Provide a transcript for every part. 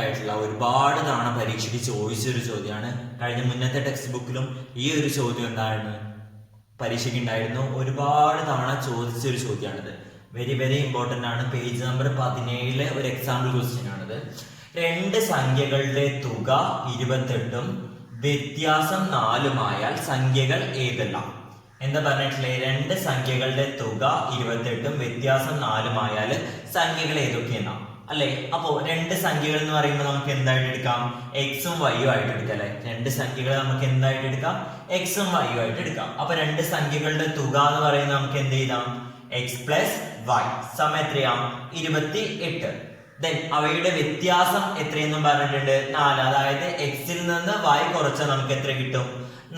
ആയിട്ടുള്ള ഒരുപാട് തവണ പരീക്ഷയ്ക്ക് ചോദിച്ചൊരു ചോദ്യമാണ്. കഴിഞ്ഞ മുന്നത്തെ ടെക്സ്റ്റ് ബുക്കിലും ഈ ഒരു ചോദ്യം ഉണ്ടായിരുന്നു, പരീക്ഷയ്ക്ക് ഉണ്ടായിരുന്നു. ഒരുപാട് തവണ ചോദിച്ചൊരു ചോദ്യമാണിത്. വെരി വെരി ഇമ്പോർട്ടൻ്റ് ആണ്. പേജ് നമ്പർ 17 ഒരു എക്സാമ്പിൾ ക്വസ്റ്റ്യൻ ആണിത്. രണ്ട് സംഖ്യകളുടെ തുക 28ഉം വ്യത്യാസം 4ഉമായാൽ സംഖ്യകൾ ഏതെല്ലാം? എന്താ പറഞ്ഞിട്ടില്ലേ? രണ്ട് സംഖ്യകളുടെ തുക 28ഉം വ്യത്യാസം 4ഉമായാൽ സംഖ്യകൾ ഏതൊക്കെയെന്നാ അല്ലെ? അപ്പോ രണ്ട് സംഖ്യകൾ എന്ന് പറയുമ്പോൾ നമുക്ക് എന്തായിട്ട് എടുക്കാം? എക്സും വൈയും ആയിട്ട് എടുക്കാം അല്ലെ? രണ്ട് സംഖ്യകൾ നമുക്ക് എന്തായിട്ട് എടുക്കാം? എക്സും വൈയും ആയിട്ട് എടുക്കാം. അപ്പൊ രണ്ട് സംഖ്യകളുടെ തുക എന്ന് പറയുന്നത് നമുക്ക് എന്ത് ചെയ്താം? എക്സ് പ്ലസ് വൈ സമം എത്രയാ? 28. ദെൻ അവയുടെ വ്യത്യാസം എത്രയെന്നും പറഞ്ഞിട്ടുണ്ട്? 4. അതായത് എക്സിൽ നിന്ന് വൈ കുറച്ചാൽ നമുക്ക് എത്ര കിട്ടും?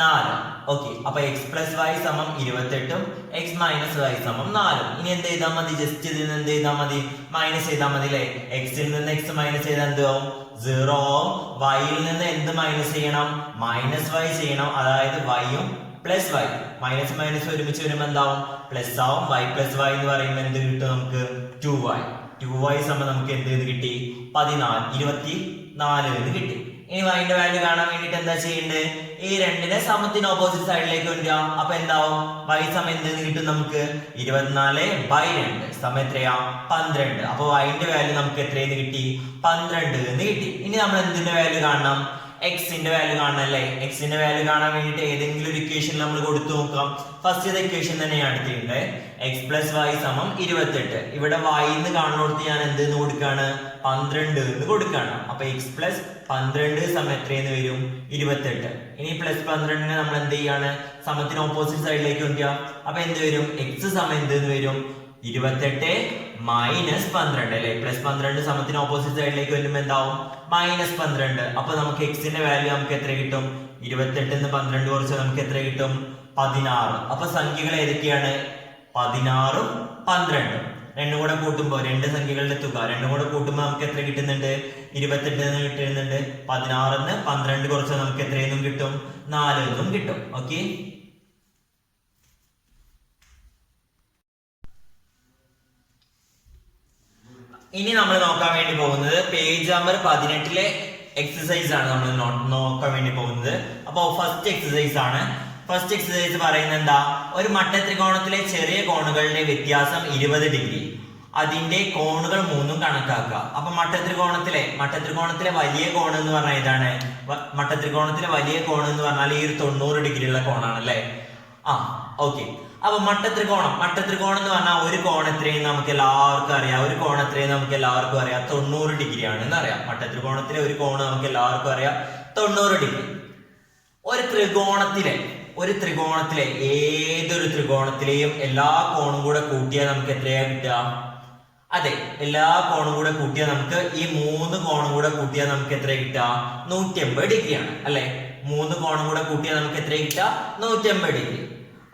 4. ഓക്കെ, അപ്പൊ എക്സ് പ്ലസ് വൈ സമം 28ഉം എക്സ് മൈനസ് വൈ സമം 4ഉം. ഇനി എന്ത് ചെയ്താൽ മതി? ജസ്റ്റ് ഇതിൽ നിന്ന് എന്ത് ചെയ്താൽ മതി? മൈനസ് ചെയ്താൽ മതി അല്ലെ? എക്സിൽ നിന്ന് എക്സ് മൈനസ് ചെയ്താൽ എന്താവും? 0 ആവും. വൈയിൽ നിന്ന് എന്ത് മൈനസ് ചെയ്യണം? മൈനസ് വൈ ചെയ്യണം. അതായത് വൈയും പ്ലസ് വൈ, മൈനസ് മൈനസ് ഒരുമിച്ച് വരുമ്പോൾ എന്താവും? പ്ലസ് ആവും. വൈ പ്ലസ് വൈ എന്ന് പറയുമ്പോൾ എന്ത് കിട്ടും നമുക്ക്? 2y. 2y സമം നമുക്ക് എന്ത് കിട്ടി? 24 എന്ന് കിട്ടി. ഇനി വൈന്റെ വാല്യൂ കാണാൻ വേണ്ടിട്ട് എന്താ ചെയ്യേണ്ടത്? ഈ രണ്ടിനെ സമത്തിന് ഓപ്പോസിറ്റ് സൈഡിലേക്ക് കൊണ്ടുവരിക. അപ്പൊ എന്താവും? വൈ സമം എന്ത് കിട്ടും നമുക്ക്? 24/2 സമം എത്രയാ? 12. അപ്പൊ വൈന്റെ വാല്യൂ നമുക്ക് എത്രയെന്ന് കിട്ടി? 12 എന്ന് കിട്ടി. ഇനി നമ്മൾ എന്തിന്റെ വാല്യൂ കാണണം? എക്സിന്റെ വാല്യൂ കാണണം അല്ലേ? എക്സിന്റെ വാല്യൂ കാണാൻ വേണ്ടിട്ട് ഏതെങ്കിലും ഒരു ഇക്വേഷൻ നമ്മൾ കൊടുത്തു നോക്കാം. ഫസ്റ്റ് ഇക്വേഷൻ തന്നെയാണ് എടുത്തിട്ടുണ്ട്. എക്സ് പ്ലസ് വൈ സമം 28. ഇവിടെ വൈ എന്ന് കാണുന്നിടത്ത് ഞാൻ എന്തെന്ന് കൊടുക്കാണ്? 12 എന്ന് കൊടുക്കാണ്. അപ്പൊ എക്സ് പ്ലസ് 12 സമം എത്രയെന്ന് വരും? 28. ഇനി പ്ലസ് 12നെ നമ്മൾ എന്ത് ചെയ്യാണ്? സമത്തിന് ഓപ്പോസിറ്റ് സൈഡിലേക്ക് കൊണ്ടുവരിക. അപ്പൊ എന്ത് വരും? എക്സ് സമം എന്തെന്ന് വരും? 28 മൈനസ് 12 അല്ലെ? പ്ലസ് 12 സമത്തിന് ഓപ്പോസിറ്റ് സൈഡിലേക്ക് വരുമ്പോൾ എന്താവും? മൈനസ് 12. അപ്പൊ നമുക്ക് എക്സിന്റെ വാല്യൂ നമുക്ക് എത്ര കിട്ടും? 28 12 കുറച്ച് നമുക്ക് എത്ര കിട്ടും? 16. അപ്പൊ സംഖ്യകൾ ഏതൊക്കെയാണ്? 16ഉം 12ഉം. രണ്ടും കൂടെ കൂട്ടുമ്പോൾ രണ്ട് സംഖ്യകളുടെ തുക രണ്ടും കൂടെ കൂട്ടുമ്പോൾ നമുക്ക് എത്ര കിട്ടുന്നുണ്ട്? 28 എന്ന് കിട്ടുന്നുണ്ട്. 16 12 കുറച്ച് നമുക്ക് എത്രയെന്നും കിട്ടും? 4 എന്നും കിട്ടും. ഓക്കെ, ഇനി നമ്മൾ നോക്കാൻ വേണ്ടി പോകുന്നത് പേജ് നമ്പർ 18 എക്സസൈസ് ആണ് നമ്മൾ നോക്കാൻ വേണ്ടി പോകുന്നത്. അപ്പൊ ഫസ്റ്റ് എക്സസൈസ് ആണ്. ഫസ്റ്റ് എക്സസൈസ് പറയുന്നത് എന്താ? ഒരു മട്ടത്രികോണത്തിലെ ചെറിയ കോണുകളുടെ വ്യത്യാസം 20 ഡിഗ്രി. അതിന്റെ കോണുകൾ 3ഉം കണക്കാക്കുക. അപ്പൊ മട്ടത്രികോണത്തിലെ വലിയ കോൺ എന്ന് പറഞ്ഞാൽ ഇതാണ്. മട്ടത്രികോണത്തിലെ വലിയ കോൺ എന്ന് പറഞ്ഞാൽ ഈ ഒരു 90 ഡിഗ്രി ഉള്ള കോണാണ് അല്ലെ? ഓക്കെ. അപ്പൊ മട്ടത്രികോണം എന്ന് പറഞ്ഞാൽ ഒരു കോൺ എത്രയും നമുക്ക് എല്ലാവർക്കും അറിയാം. ഒരു കോൺ എത്രയും നമുക്ക് എല്ലാവർക്കും അറിയാം? 90 ഡിഗ്രി ആണെന്ന് അറിയാം. മട്ടത്രികോണത്തിലെ ഒരു കോൺ നമുക്ക് എല്ലാവർക്കും അറിയാം 90 ഡിഗ്രി. ഒരു ത്രികോണത്തിലെ ഏതൊരു ത്രികോണത്തിലെയും എല്ലാ കോണും കൂടെ കൂട്ടിയാൽ നമുക്ക് എത്രയാ കിട്ടുക? അതെ, എല്ലാ കോണും കൂടെ കൂട്ടിയാൽ നമുക്ക് ഈ 3 കോണും കൂടെ കൂട്ടിയാൽ നമുക്ക് എത്ര കിട്ടുക? 180 ഡിഗ്രി ആണ് അല്ലെ? 3 കോണും കൂടെ കൂട്ടിയാൽ നമുക്ക് എത്ര കിട്ടുക? 180 ഡിഗ്രി.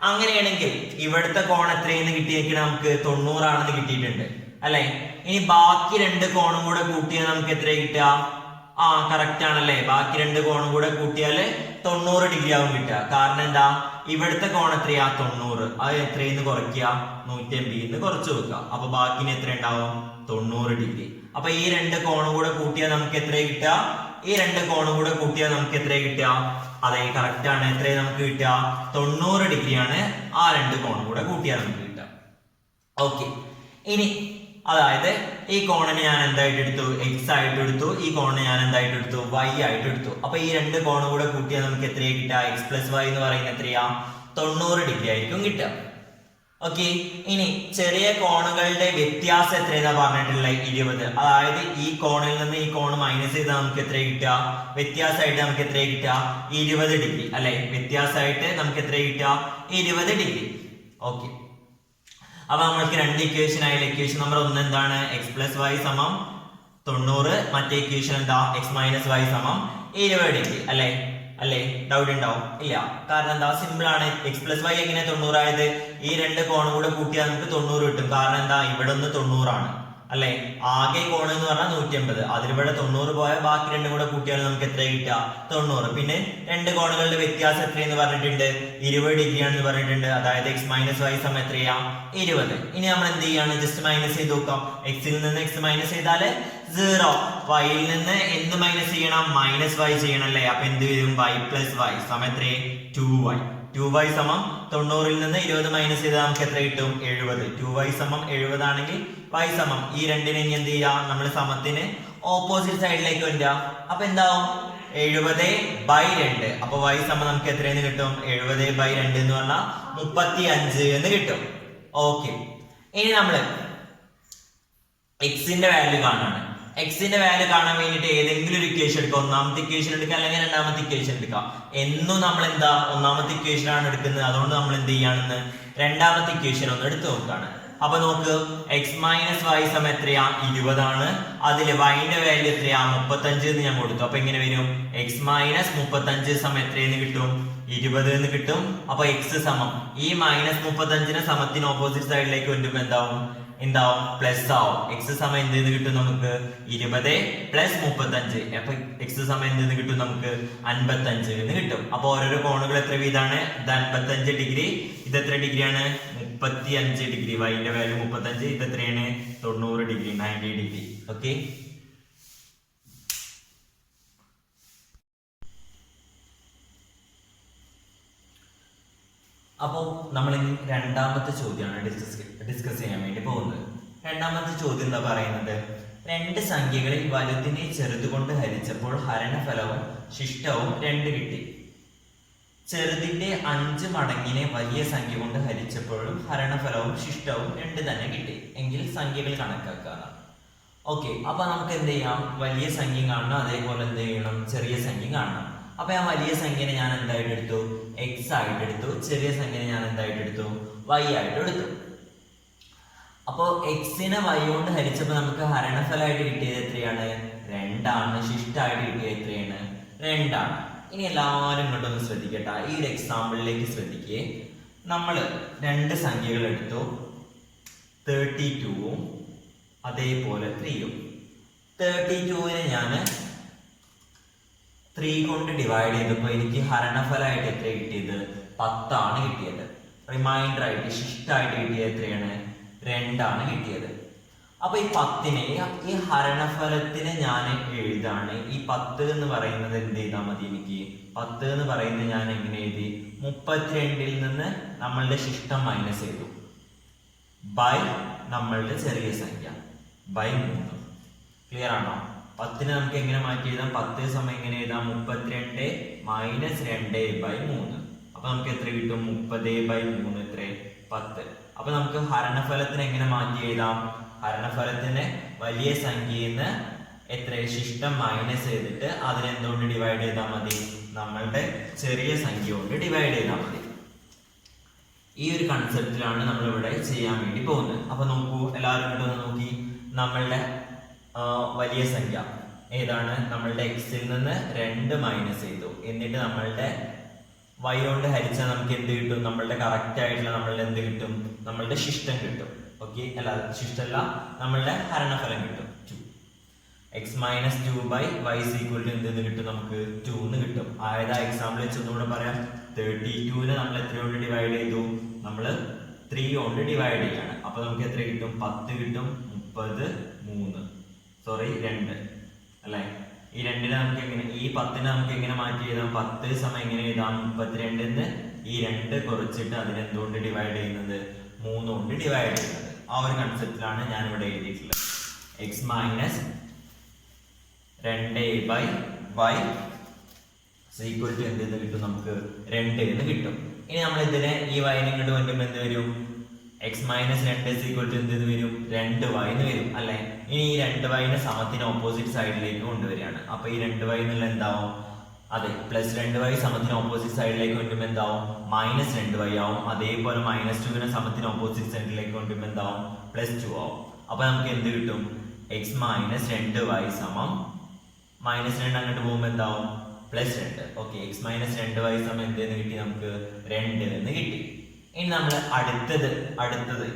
അങ്ങനെയാണെങ്കിൽ ഇവിടുത്തെ കോൺ എത്രയെന്ന് കിട്ടിയിരിക്കണം? നമുക്ക് 90 ആണെന്ന് കിട്ടിയിട്ടുണ്ട് അല്ലെ? ഇനി ബാക്കി 2 കോണും കൂടെ കൂട്ടിയാൽ നമുക്ക് എത്ര കിട്ടുക? കറക്റ്റ് ആണല്ലേ? ബാക്കി 2 കോണും കൂടെ കൂട്ടിയാല് 90 ഡിഗ്രി ആവും കിട്ടുക. കാരണം എന്താ? ഇവിടുത്തെ കോൺ എത്രയാ? 90. അത് എത്രയെന്ന് കുറയ്ക്കുക? 180 കുറച്ച് വെക്കുക. അപ്പൊ ബാക്കിന് എത്ര ഉണ്ടാവും? 90 ഡിഗ്രി. അപ്പൊ ഈ 2 കോണും കൂടെ കൂട്ടിയാൽ നമുക്ക് എത്ര കിട്ടുക? ഈ 2 കോണും കൂടെ കൂട്ടിയാൽ നമുക്ക് എത്ര കിട്ടുക? അതെ, കറക്റ്റ് ആണ്. എത്രയും നമുക്ക് കിട്ടുക? 90 ഡിഗ്രി ആണ് ആ 2 കോണും കൂടെ കൂട്ടിയാൽ നമുക്ക് കിട്ടുക. ഓക്കെ, ഇനി അതായത് ഈ കോണിനെ ഞാൻ എന്തായിട്ട് എടുത്തു? എക്സ് ആയിട്ട് എടുത്തു. ഈ കോണിനെ ഞാൻ എന്തായിട്ട് എടുത്തു? വൈ ആയിട്ട് എടുത്തു. അപ്പൊ ഈ 2 കോണും കൂടെ കൂട്ടിയാൽ നമുക്ക് എത്രയാ കിട്ടുക? എക്സ് പ്ലസ് വൈ എന്ന് പറയുന്നത് എത്രയാ? 90 ഡിഗ്രി ആയിരിക്കും കിട്ടുക. ഓക്കെ, ഇനി ചെറിയ കോണുകളുടെ വ്യത്യാസം എത്രയെന്നാ പറഞ്ഞിട്ടുള്ളത്? 20. അതായത് ഈ കോണിൽ നിന്ന് ഈ കോൺ മൈനസ് ചെയ്താൽ നമുക്ക് എത്ര കിട്ടുക? വ്യത്യാസമായിട്ട് നമുക്ക് എത്ര കിട്ടുക? 20 ഡിഗ്രി അല്ലെ? വ്യത്യാസമായിട്ട് നമുക്ക് എത്ര കിട്ടുക? 20 ഡിഗ്രി. ഓക്കെ, അപ്പൊ നമ്മൾക്ക് 2 ഇക്വേഷൻ ആയാലും ഇക്വേഷൻ നമ്പർ 1 എന്താണ്? എക്സ് പ്ലസ് വൈ സമം 90. മറ്റേ ഇക്വേഷൻ എന്താ? എക്സ് മൈനസ് വൈ സമം 20 ഡിഗ്രി അല്ലെ? ഡൗട്ട് ഉണ്ടാവും? ഇല്ല. കാരണം എന്താ? സിമ്പിൾ ആണ്. എക്സ് പ്ലസ് വൈ എങ്ങനെ 90 ആയത്? ഈ 2 കോണും കൂടെ കൂട്ടിയാൽ നമുക്ക് 90 കിട്ടും. കാരണം എന്താ? ഇവിടെ ഒന്ന് 90 ആണ് അല്ലെ? ആകെ കോൺ എന്ന് പറഞ്ഞാൽ 180. അതിലിവിടെ 90 പോയാൽ ബാക്കി 2 കൂടെ കൂട്ടിയാൽ നമുക്ക് എത്ര കിട്ടുക? 90. പിന്നെ 2 കോണുകളുടെ വ്യത്യാസം എത്രയെന്ന് പറഞ്ഞിട്ടുണ്ട്? 20 ഡിഗ്രി ആണെന്ന് പറഞ്ഞിട്ടുണ്ട്. അതായത് എക്സ് മൈനസ് വൈ സമം എത്രയാ? 20. ഇനി നമ്മൾ എന്ത് ചെയ്യാണ്? ജസ്റ്റ് മൈനസ് ചെയ്ത് നോക്കാം. എക്സിൽ നിന്ന് എക്സ് മൈനസ് ചെയ്താല് 0. വൈയിൽ നിന്ന് എന്ത് മൈനസ് ചെയ്യണം? മൈനസ് വൈ ചെയ്യണം അല്ലേ? അപ്പൊ എന്ത് വരും? y പ്ലസ് വൈ സമം എത്ര? 2y. 2y സമം 90-ൽ നിന്ന് 20 മൈനസ് ചെയ്താൽ നമുക്ക് എത്ര കിട്ടും? 70. 2y സമം 70 ആണെങ്കിൽ y സമം ഈ രണ്ടിനെ ഇനി എന്ത് ചെയ്യാം? നമ്മൾ സമത്തിന് ഓപ്പോസിറ്റ് സൈഡിലേക്ക് വരിക. അപ്പൊ എന്താവും? 70/2. അപ്പൊ y സമം നമുക്ക് എത്രയെന്ന് കിട്ടും? 70/2 എന്ന് പറഞ്ഞാൽ 35 എന്ന് കിട്ടും. ഓക്കെ, ഇനി നമ്മള് എക്സിന്റെ വാല്യൂ കാണാണ്. എക്സിന്റെ വാല്യൂ കാണാൻ വേണ്ടിട്ട് ഏതെങ്കിലും ഒരു ഇക്വേഷൻ എടുക്കുക. ഒന്നാമത്തെ ഇക്വേഷൻ എടുക്കുക അല്ലെങ്കിൽ രണ്ടാമത്തെ ഇക്വേഷൻ എടുക്കുക. എന്നും നമ്മൾ എന്താ ഒന്നാമത്തെ ഇക്വേഷൻ ആണ് എടുക്കുന്നത്. അതുകൊണ്ട് നമ്മൾ എന്ത് ചെയ്യാണെന്ന് രണ്ടാമത്തെ ഇക്വേഷൻ ഒന്ന് എടുത്തു നോക്കാണ്. അപ്പൊ നോക്ക്, എക്സ് മൈനസ് വൈ സമം എത്രയാ? 20 ആണ്. അതില് വൈന്റെ വാല്യൂ എത്രയാ? 35 എന്ന് ഞാൻ കൊടുത്തു. അപ്പൊ എങ്ങനെ വരും? എക്സ് മൈനസ് 35 സമം എത്രയെന്ന് കിട്ടും? 20 എന്ന് കിട്ടും. അപ്പൊ എക്സ് സമം ഈ മൈനസ് 35നെ സമത്തിന് ഓപ്പോസിറ്റ് സൈഡിലേക്ക് വരുമ്പോ എന്താവും? പ്ലസ് ആവും. എക്സ് സമം എന്തെന്ന് കിട്ടും നമുക്ക്? 20 പ്ലസ് 35. അപ്പൊ എക്സ് സമം എന്തെന്ന് കിട്ടും നമുക്ക്? 55 എന്ന് കിട്ടും. അപ്പൊ ഓരോരോ കോണുകൾ എത്ര വീതാണ്? ഇത് 55 ഡിഗ്രി. ഇത് എത്ര ഡിഗ്രിയാണ്? 35 ഡിഗ്രി. വൈന്റെ വാല്യൂ 35. ഇത് എത്രയാണ്? 90 ഡിഗ്രി, 90 ഡിഗ്രി. ഓക്കെ, അപ്പോൾ നമ്മൾ രണ്ടാമത്തെ ചോദ്യമാണ് ഡിസ്കസ് ചെയ്യാൻ വേണ്ടി പോകുന്നത്. രണ്ടാമത്തെ ചോദ്യം എന്താ പറയുന്നത്? രണ്ട് സംഖ്യകളിൽ വലുതിനെ ചെറുതുകൊണ്ട് ഹരിച്ചപ്പോൾ ഹരണഫലവും ശിഷ്ടവും 2 കിട്ടി. ചെറുതിന്റെ 5 മടങ്ങിനെ വലിയ സംഖ്യ കൊണ്ട് ഹരിച്ചപ്പോഴും ഹരണഫലവും ശിഷ്ടവും 2 തന്നെ കിട്ടി. എങ്കിൽ സംഖ്യകൾ കണക്കാക്കാണ്. ഓക്കെ, അപ്പൊ നമുക്ക് എന്ത് ചെയ്യാം? വലിയ സംഖ്യ കാണണം, അതേപോലെ എന്ത് ചെയ്യണം? ചെറിയ സംഖ്യ കാണണം. അപ്പൊ ആ വലിയ സംഖ്യനെ ഞാൻ എന്തായിട്ട് എടുത്തു? എക്സ് ആയിട്ട് എടുത്തു. ചെറിയ സംഖ്യനെ ഞാൻ എന്തായിട്ട് എടുത്തു? വൈ ആയിട്ട് എടുത്തു. അപ്പോ എക്സിനെ വൈ കൊണ്ട് ഹരിച്ചപ്പോ നമുക്ക് ഹരണഫലമായിട്ട് കിട്ടിയത് എത്രയാണ്? 2 ആണ്. ശിഷ്ടമായിട്ട് കിട്ടിയത് എത്രയാണ്? 2 ആണ്. ഇനി എല്ലാവരും ഇങ്ങോട്ടൊന്ന് ശ്രദ്ധിക്കട്ടെ. ഈ ഒരു എക്സാമ്പിളിലേക്ക് ശ്രദ്ധിക്കേ. നമ്മൾ 2 സംഖ്യകൾ എടുത്തു, 32ഉം അതേപോലെ 3ഉം. 32നെ ഞാൻ 3 കൊണ്ട് ഡിവൈഡ് ചെയ്തപ്പോ എനിക്ക് ഹരണഫലമായിട്ട് എത്ര കിട്ടിയത്? 10 ആണ് കിട്ടിയത്. റിമൈൻഡർ ആയിട്ട് ശിഷ്ടമായിട്ട് കിട്ടിയത് എത്രയാണ്? 2 ആണ് കിട്ടിയത്. അപ്പൊ ഈ 10നെ ഈ ഹരണഫലത്തിനെ ഞാൻ എഴുതാണ്. ഈ 10 എന്ന് പറയുന്നത് എന്ത് ചെയ്താൽ മതി? എനിക്ക് 10 എന്ന് പറയുന്നത് ഞാൻ എങ്ങനെ എഴുതി? 32-ൽ നിന്ന് നമ്മളുടെ ശിഷ്ടം മൈനസ് ചെയ്തു ബൈ നമ്മളുടെ ചെറിയ സംഖ്യ ബൈ 3. ക്ലിയർ ആണോ? 10നെ നമുക്ക് എങ്ങനെ മാറ്റി എഴുതാം? 10 സമയം എങ്ങനെ എഴുതാം? 32 മൈനസ് 2/3. അപ്പൊ നമുക്ക് എത്ര കിട്ടും? 30/3 എത്ര? 10. അപ്പൊ നമുക്ക് ഹരണഫലത്തിന് എങ്ങനെ മാറ്റി എഴുതാം? ഹരണഫലത്തിന് വലിയ സംഖ്യയിൽ നിന്ന് എത്ര? ശിഷ്ടം മൈനസ് ചെയ്തിട്ട് അതിനെ എന്തുകൊണ്ട് ഡിവൈഡ് ചെയ്താൽ മതി? നമ്മളുടെ ചെറിയ സംഖ്യ കൊണ്ട് ഡിവൈഡ് ചെയ്താൽ മതി. ഈ ഒരു കൺസെപ്റ്റിലാണ് നമ്മൾ ഇവിടെ ചെയ്യാൻ വേണ്ടി പോകുന്നത്. അപ്പൊ നോക്കൂ, എല്ലാവരും ഇങ്ങോട്ട് നോക്കി. നമ്മളുടെ വലിയ സംഖ്യ ഏതാണ്? നമ്മളുടെ എക്സിൽ നിന്ന് 2 മൈനസ് ചെയ്തു. എന്നിട്ട് നമ്മളുടെ വൈ കൊണ്ട് ഹരിച്ചാൽ നമുക്ക് എന്ത് കിട്ടും? നമ്മളുടെ കറക്റ്റ് ആയിട്ടുള്ള നമ്മളുടെ എന്ത് കിട്ടും? നമ്മളുടെ ശിഷ്ടം കിട്ടും. ഓക്കെ, അല്ല ശിഷ്ടമല്ല, നമ്മളുടെ ഹരണഫലം കിട്ടും. 2. X minus 2/y equal to എന്തെന്ന് കിട്ടും? നമുക്ക് 2 എന്ന് കിട്ടും. ആയത് എക്സാമ്പിൾ വെച്ച് ഒന്നുകൂടെ പറയാം. 32നെ നമ്മൾ എത്ര കൊണ്ട് ഡിവൈഡ് ചെയ്തു? നമ്മൾ 3 കൊണ്ട് ഡിവൈഡ് ചെയ്യാണ്. അപ്പൊ നമുക്ക് എത്ര കിട്ടും? 10 കിട്ടും. 2 അല്ലെ? ഈ 2നെ നമുക്ക് എങ്ങനെ, ഈ 10നെ നമുക്ക് എങ്ങനെ മാറ്റി എഴുതാം? 10 സമയം എങ്ങനെ എഴുതാം? 32-ന്ന് ഈ 2 കുറച്ചിട്ട് അതിനെന്തുകൊണ്ട് ഡിവൈഡ് ചെയ്യുന്നത്? 3 കൊണ്ട് ഡിവൈഡ് ചെയ്യുന്നത്. ആ ഒരു കൺസെപ്റ്റിലാണ് ഞാൻ ഇവിടെ എഴുതിയിട്ടുള്ളത്. X minus 2a/y equal to എന്തെന്ന് കിട്ടും? നമുക്ക് 2 എന്ന് കിട്ടും. ഇനി നമ്മൾ ഇതിനെ ഈ വൈനെ ഇങ്ങോട്ട് കൊണ്ടുമ്പോൾ എന്ത് വരും? എക്സ് മൈനസ് 2 ഈക്വൽ ടു എന്തെന്ന് വരും? 2y എന്ന് വരും അല്ലെ? ഇനി ഈ 2yനെ സമത്തിന് ഓപ്പോസിറ്റ് സൈഡിലേക്ക് കൊണ്ടുവരികയാണ്. അപ്പൊ ഈ 2y എന്നുള്ള എന്താവും? അതെ, പ്ലസ് 2y സമത്തിന് ഓപ്പോസിറ്റ് സൈഡിലേക്ക് കൊണ്ടുമ്പോൾ എന്താവും? മൈനസ് 2y ആവും. അതേപോലെ -2നെ സമത്തിന് ഓപ്പോസിറ്റ് സൈഡിലേക്ക് കൊണ്ടുമ്പോൾ എന്താവും? +2 ആവും. അപ്പൊ നമുക്ക് എന്ത് കിട്ടും? എക്സ് മൈനസ് 2y സമം -2 അങ്ങോട്ട് പോകുമ്പോൾ എന്താവും? +2. ഓക്കെ, എക്സ് മൈനസ് 2y സമം എന്തെന്ന് കിട്ടി? നമുക്ക് 2 എന്ന് കിട്ടി. ഇനി നമ്മൾ അടുത്തത്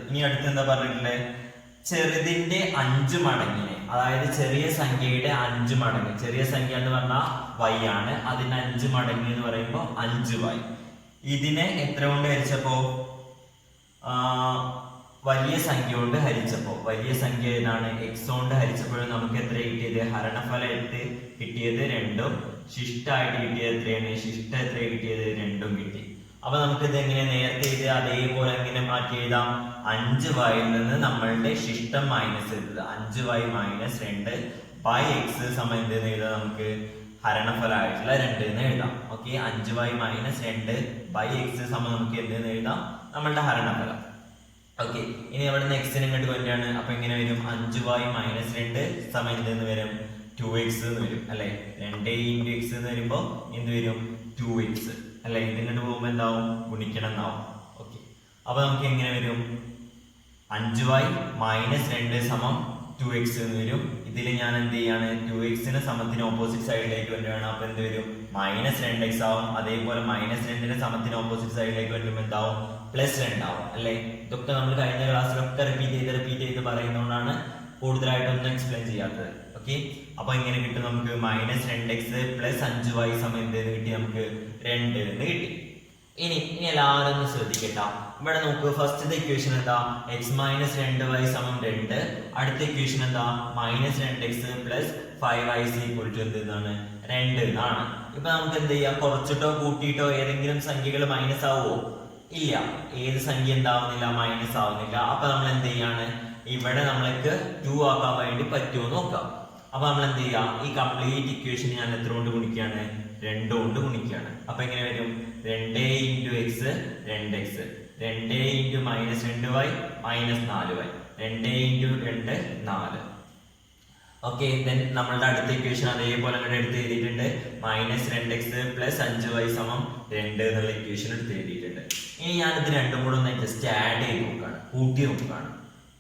ഇനി അടുത്ത് എന്താ പറഞ്ഞിട്ടുള്ളത്? ചെറുതിന്റെ 5 മടങ്ങിനെ, അതായത് ചെറിയ സംഖ്യയുടെ 5 മടങ്ങ്. ചെറിയ സംഖ്യ എന്ന് പറഞ്ഞാൽ y ആണ്. അതിന് 5 മടങ്ങ് എന്ന് പറയുമ്പോൾ 5y. ഇതിനെ എത്ര കൊണ്ട് ഹരിച്ചപ്പോ വലിയ സംഖ്യ കൊണ്ട് ഹരിച്ചപ്പോൾ, വലിയ സംഖ്യ ഏതാണ്? എക്സ് കൊണ്ട് ഹരിച്ചപ്പോഴും നമുക്ക് എത്ര കിട്ടിയത്? ഹരണഫലമായിട്ട് കിട്ടിയത് 2ഉം ശിഷ്ടായിട്ട് കിട്ടിയത് എത്രയാണ്? ശിഷ്ട എത്ര കിട്ടിയത്? 2ഉം കിട്ടി. അപ്പൊ നമുക്ക് ഇത് എങ്ങനെ നേരത്തെ ഇത് അതേപോലെ എങ്ങനെ മാറ്റി എഴുതാം? 5y നിന്ന് നമ്മളുടെ ശിഷ്ടം മൈനസ് ചെയ്തത് 5y - 2 ബൈ എക്സ് സമയം എന്തെന്ന് എഴുതാം? നമുക്ക് ഹരണഫലമായിട്ടുള്ള 2 എന്ന് എഴുതാം. ഓക്കെ, 5y - 2 ബൈ എക്സ് സമയം നമുക്ക് എന്തെന്ന് എഴുതാം? നമ്മളുടെ ഹരണഫലം. ഓക്കെ, ഇനി അവിടെ നിന്ന് എക്സിന് ഇങ്ങോട്ട് വരികയാണ്. അപ്പൊ എങ്ങനെ വരും? 5y - 2 സമയം എന്തെന്ന് വരും? 2x എന്ന് വരും അല്ലെ. 2 × x എന്ന് വരുമ്പോ എന്ത് വരും? 2x അല്ലെ. ഇതിങ്ങോട്ട് പോകുമ്പോ എന്താവും? ഗുണിക്കണം എന്നാവും. ഓക്കെ, അപ്പൊ നമുക്ക് എങ്ങനെ വരും? 5y - 2 സമം 2x എന്ന് വരും. ഇതിൽ ഞാൻ എന്ത് ചെയ്യാണ്? 2x സമത്തിന് ഓപ്പോസിറ്റ് സൈഡിലേക്ക് വരുവാണ്. അപ്പൊ എന്ത് വരും? -2x ആവും. അതേപോലെ -2 സമത്തിന് ഓപ്പോസിറ്റ് സൈഡിലേക്ക് വരുമ്പോൾ എന്താവും? +2 ആവും അല്ലെ. ഇതൊക്കെ നമ്മൾ കഴിഞ്ഞ ക്ലാസ്സിലൊക്കെ റിപ്പീറ്റ് ചെയ്ത് പറയുന്നതുകൊണ്ടാണ് കൂടുതലായിട്ടൊന്നും എക്സ്പ്ലെയിൻ ചെയ്യാത്തത്. ഓക്കെ, അപ്പൊ എങ്ങനെ കിട്ടും? നമുക്ക് -2x + 5y സമയം എന്തെന്ന് കിട്ടി? നമുക്ക് 2 എന്ന് കിട്ടി. ഇനി എല്ലാവരും ഒന്ന് ശ്രദ്ധിക്കട്ടോ. ഇവിടെ നോക്ക്, ഫസ്റ്റത്തെ ഇക്വേഷൻ എന്താ? x - 2y = 2. അടുത്ത ഇക്വേഷൻ എന്താ? -2x + 5y = എന്താണ്? 2 എന്നാണ്. ഇപ്പൊ നമുക്ക് എന്ത് ചെയ്യാം? കുറച്ചിട്ടോ കൂട്ടിയിട്ടോ ഏതെങ്കിലും സംഖ്യകൾ മൈനസ് ആവുമോ? ഇല്ല. ഏത് സംഖ്യ എന്താവുന്നില്ല? മൈനസ് ആവുന്നില്ല. അപ്പൊ നമ്മൾ എന്ത് ചെയ്യാണ്? ഇവിടെ നമ്മൾക്ക് 2 ആക്കാൻ വേണ്ടി പറ്റുമോ നോക്കാം. അപ്പൊ നമ്മൾ എന്ത് ചെയ്യാം? ഈ കംപ്ലീറ്റ് ഇക്വേഷൻ ഞാൻ എത്ര കൊണ്ട് ഗുണിക്കുകയാണ്? 2 കൊണ്ട് ഗുണിക്കുകയാണ്. അപ്പൊ എങ്ങനെ വരും? 2 × x 2x, 2 × -2y -4y, 2 × 2 4. Okay, then നമ്മളുടെ അടുത്ത ഇക്വേഷൻ അതേപോലെ അങ്ങോട്ട് എടുത്ത് എഴുതിയിട്ടുണ്ട്. -2x + 5y = 2 എന്നുള്ള ഇക്വേഷൻ എടുത്ത് എഴുതിയിട്ടുണ്ട്. ഇനി ഞാനിത് രണ്ടും കൂടെ ഒന്ന് ജസ്റ്റ് ആഡ് ചെയ്ത് നോക്കുകയാണ്, കൂട്ടി നോക്കുകയാണ്.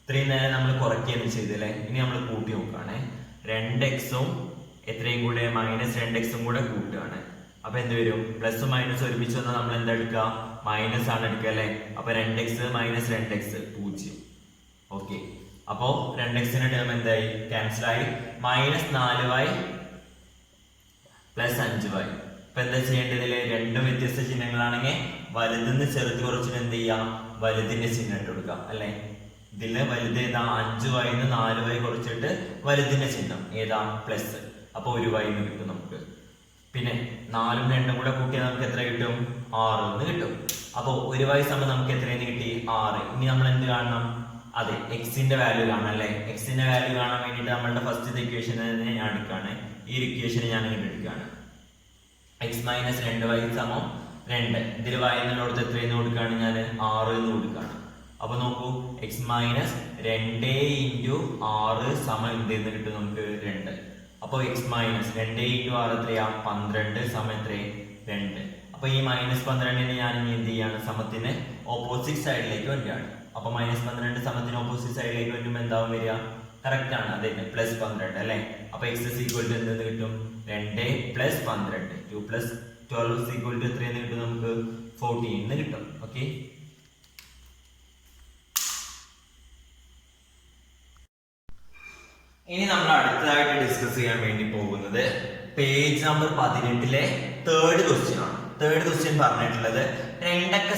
ഇത്രയും നേരം നമ്മൾ കുറയ്ക്കുകയാണ് ചെയ്തല്ലേ. ഇനി നമ്മൾ കൂട്ടി നോക്കുകയാണ്. 2x എത്രയും കൂടെ -2x കൂടെ കൂട്ടുകയാണ്. അപ്പൊ എന്ത് വരും? പ്ലസ് മൈനസ് ഒരുമിച്ച് വന്നാൽ നമ്മൾ എന്താ എടുക്കുക? മൈനസ് ആണ് എടുക്കുക അല്ലെ. അപ്പൊ 2x - 2x 0. ഓക്കെ, അപ്പോ 2x ടേം എന്തായി? ക്യാൻസൽ ആയി. -4y + 5y. ഇപ്പൊ എന്താ ചെയ്യേണ്ടതില്? രണ്ടും വ്യത്യസ്ത ചിഹ്നങ്ങളാണെങ്കിൽ വലുതിന്ന് ചെറുത് കുറച്ചിട്ട് എന്ത് ചെയ്യാം? വലുതിന്റെ ചിഹ്നം ഇട്ട് കൊടുക്കാം അല്ലെ. ഇതില് വലുത് ഏതാ? 5y ന്ന് 4y കുറച്ചിട്ട് വലുതിന്റെ ചിഹ്നം ഏതാ? പ്ലസ്. അപ്പൊ 1y എന്ന് കിട്ടും നമുക്ക്. പിന്നെ 4ഉം 2ഉം കൂടെ കൂട്ടിയാൽ നമുക്ക് എത്ര കിട്ടും? 6 എന്ന് കിട്ടും. അപ്പൊ 1y സമയം നമുക്ക് എത്രയെന്ന് കിട്ടി? 6. ഇനി നമ്മൾ എന്ത് കാണണം? അതെ, എക്സിന്റെ വാല്യൂ കാണണം അല്ലെ. എക്സിന്റെ വാല്യൂ കാണാൻ വേണ്ടിയിട്ട് നമ്മളുടെ ഫസ്റ്റ് ഇക്വേഷൻ തന്നെ ഞാൻ എടുക്കുകയാണ്. ഈ ഇക്വേഷൻ ഞാൻ ഇങ്ങോട്ട് എടുക്കുകയാണ്. x - 2y = 2. ഇതിൽ y എന്നുള്ളത് എത്രയെന്ന് കൊടുക്കുകയാണ്? ഞാൻ 6 എന്ന് കൊടുക്കുകയാണ്. അപ്പൊ നോക്കൂ, x - 2 × 6 സമം എന്തെന്ന് കിട്ടും? നമുക്ക് 2. അപ്പൊ x - 2 × 6 എത്രയാ? 12 സമം എത്രയാ? 2. അപ്പൊ ഈ -12 ഞാൻ ഇനി എന്ത് ചെയ്യാണ്? സമത്തിന് ഓപ്പോസിറ്റ് സൈഡിലേക്ക് വരികയാണ്. അപ്പൊ -12 സമത്തിന് ഓപ്പോസിറ്റ് സൈഡിലേക്ക് വരുമ്പോൾ എന്താവും വരിക? കറക്റ്റ് ആണ്, അതെ, +12 അല്ലെ. അപ്പൊ x = എന്തെന്ന് കിട്ടും? 2 + 12. 2 + 12 എത്രയെന്ന് കിട്ടും? നമുക്ക് 14 എന്ന് കിട്ടും. ഓക്കെ, ഇനി നമ്മൾ അടുത്തതായിട്ട് ഡിസ്കസ് ചെയ്യാൻ വേണ്ടി പോകുന്നത് പേജ് നമ്പർ 18 തേർഡ് ക്വസ്റ്റ്യൻ ആണ്. തേർഡ് ക്വസ്റ്റ്യൻ പറഞ്ഞിട്ടുള്ളത് ഒരു രണ്ടക്ക